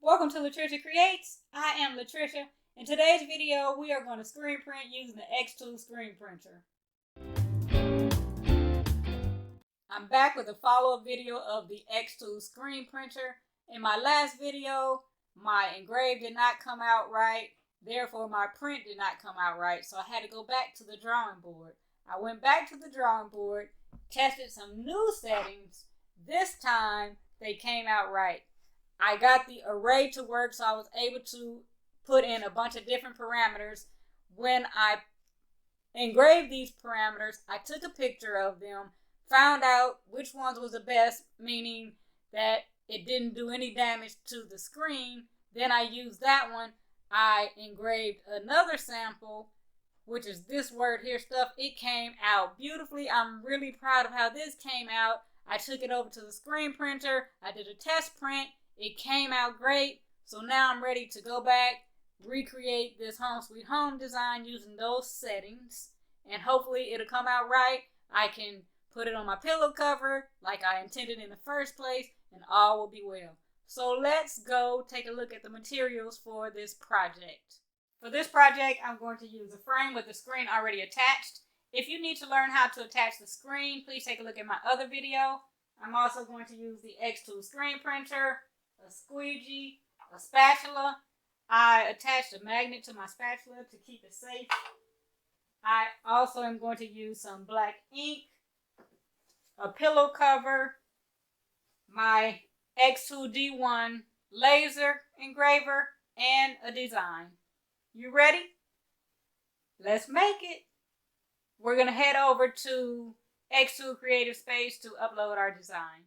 Welcome to LaTricia Creates. I am LaTricia. In today's video, we are going to screen print using the Xtool Screen Printer. I'm back with a follow-up video of the Xtool Screen Printer. In my last video, my engrave did not come out right. Therefore, my print did not come out right. So I had to go back to the drawing board. I went back to the drawing board, tested some new settings. This time, they came out right. I got the array to work, so I was able to put in a bunch of different parameters. When I engraved these parameters, I took a picture of them, found out which ones was the best, meaning that it didn't do any damage to the screen. Then I used that one. I engraved another sample, which is this word here stuff. It came out beautifully. I'm really proud of how this came out. I took it over to the screen printer. I did a test print. It came out great, so now I'm ready to go back, recreate this home sweet home design using those settings, and hopefully it'll come out right. I can put it on my pillow cover like I intended in the first place, and all will be well. So let's go take a look at the materials for this project. For this project, I'm going to use a frame with the screen already attached. If you need to learn how to attach the screen, please take a look at my other video. I'm also going to use the XTool Screen Printer, a squeegee, a spatula. I attached a magnet to my spatula to keep it safe. I also am going to use some black ink, a pillow cover, my Xtool D1 laser engraver, and a design. You ready? Let's make it. We're going to head over to Xtool Creative Space to upload our design.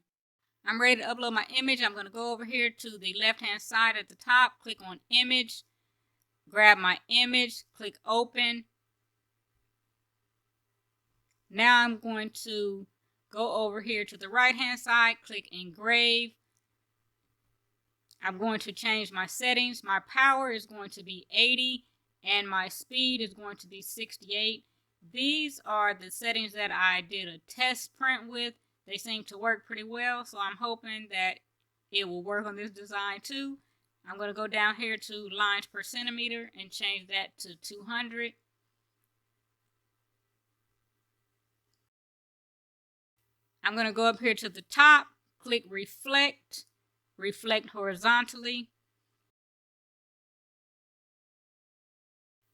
I'm ready to upload my image. I'm going to go over here to the left-hand side at the top, click on Image, grab my image, click Open. Now I'm going to go over here to the right-hand side, click Engrave. I'm going to change my settings. My power is going to be 80 and my speed is going to be 68. These are the settings that I did a test print with. They seem to work pretty well, so I'm hoping that it will work on this design too. I'm going to go down here to lines per centimeter and change that to 200. I'm going to go up here to the top, click Reflect, reflect horizontally.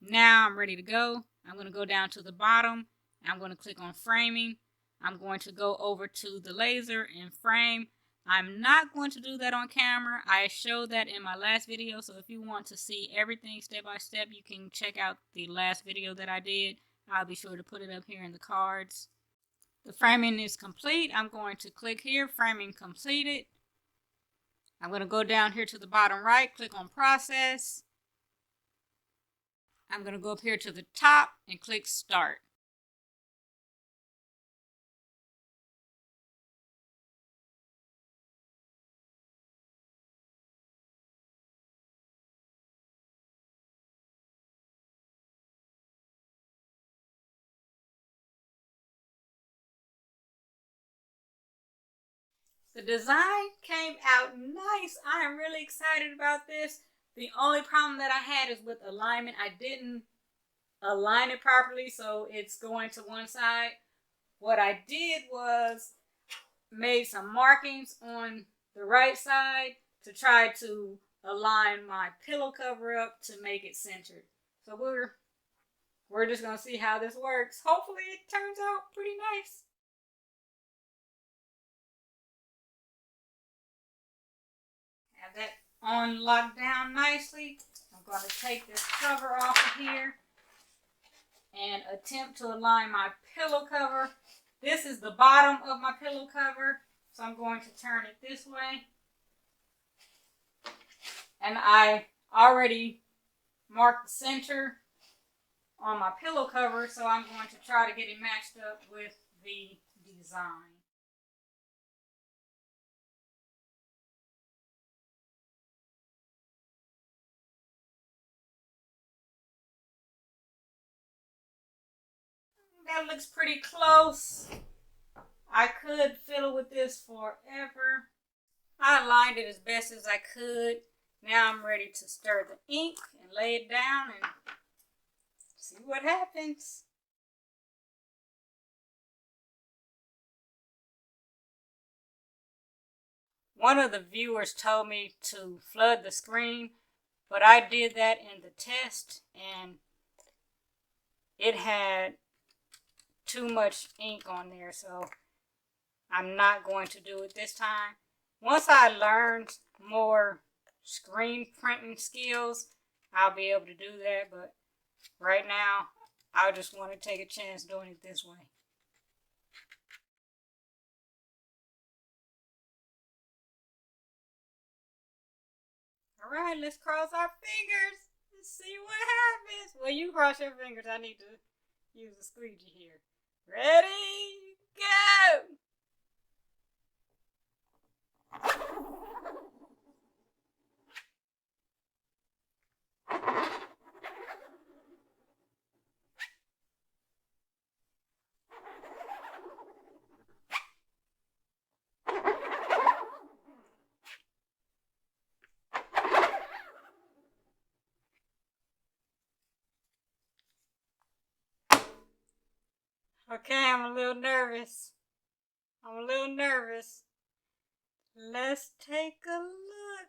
Now I'm ready to go. I'm going to go down to the bottom. I'm going to click on Framing. I'm going to go over to the laser and frame. I'm not going to do that on camera. I showed that in my last video, so if you want to see everything step by step, you can check out the last video that I did. I'll be sure to put it up here in the cards. The framing is complete. I'm going to click here, Framing Completed. I'm going to go down here to the bottom right, click on Process. I'm going to go up here to the top and click Start. The design came out nice. I am really excited about this. The only problem that I had is with alignment. I didn't align it properly, so it's going to one side. What I did was made some markings on the right side to try to align my pillow cover up to make it centered. So we're just going to see how this works. Hopefully it turns out pretty nice. Have that on locked down nicely. I'm going to take this cover off of here and attempt to align my pillow cover. This is the bottom of my pillow cover, so I'm going to turn it this way. And I already marked the center on my pillow cover, so I'm going to try to get it matched up with the design. That looks pretty close. I could fiddle with this forever. I aligned it as best as I could. Now I'm ready to stir the ink and lay it down and see what happens. One of the viewers told me to flood the screen, but I did that in the test and it had too much ink on there, so I'm not going to do it this time. Once I learned more screen printing skills, I'll be able to do that, but right now I just want to take a chance doing it this way. Alright, let's cross our fingers and see what happens. Well, you cross your fingers. I need to use a squeegee here. Ready? Go! Okay, I'm a little nervous. Let's take a look.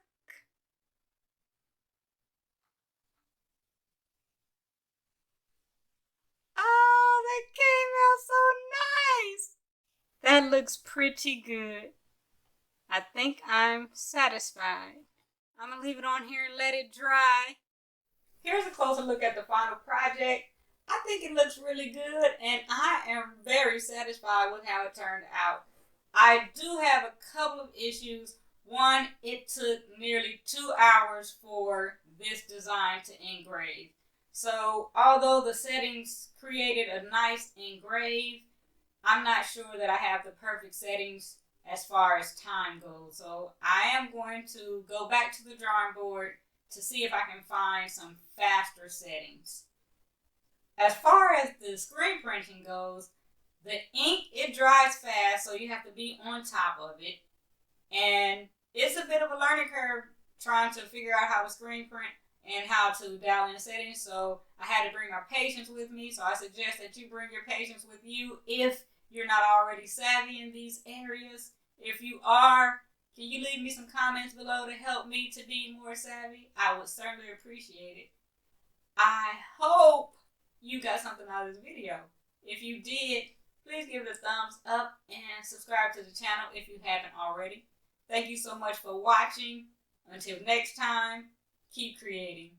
Oh, that came out so nice. That looks pretty good. I think I'm satisfied. I'm gonna leave it on here and let it dry. Here's a closer look at the final project. I think it looks really good and I am very satisfied with how it turned out. I do have a couple of issues. One, it took nearly 2 hours for this design to engrave. So although the settings created a nice engrave, I'm not sure that I have the perfect settings as far as time goes. So I am going to go back to the drawing board to see if I can find some faster settings. As far as the screen printing goes, the ink, it dries fast, so you have to be on top of it. And it's a bit of a learning curve trying to figure out how to screen print and how to dial in settings. So I had to bring my patience with me. So I suggest that you bring your patience with you if you're not already savvy in these areas. If you are, can you leave me some comments below to help me to be more savvy? I would certainly appreciate it. I hope you got something out of this video. If you did, please give it a thumbs up and subscribe to the channel if you haven't already. Thank you so much for watching. Until next time, keep creating.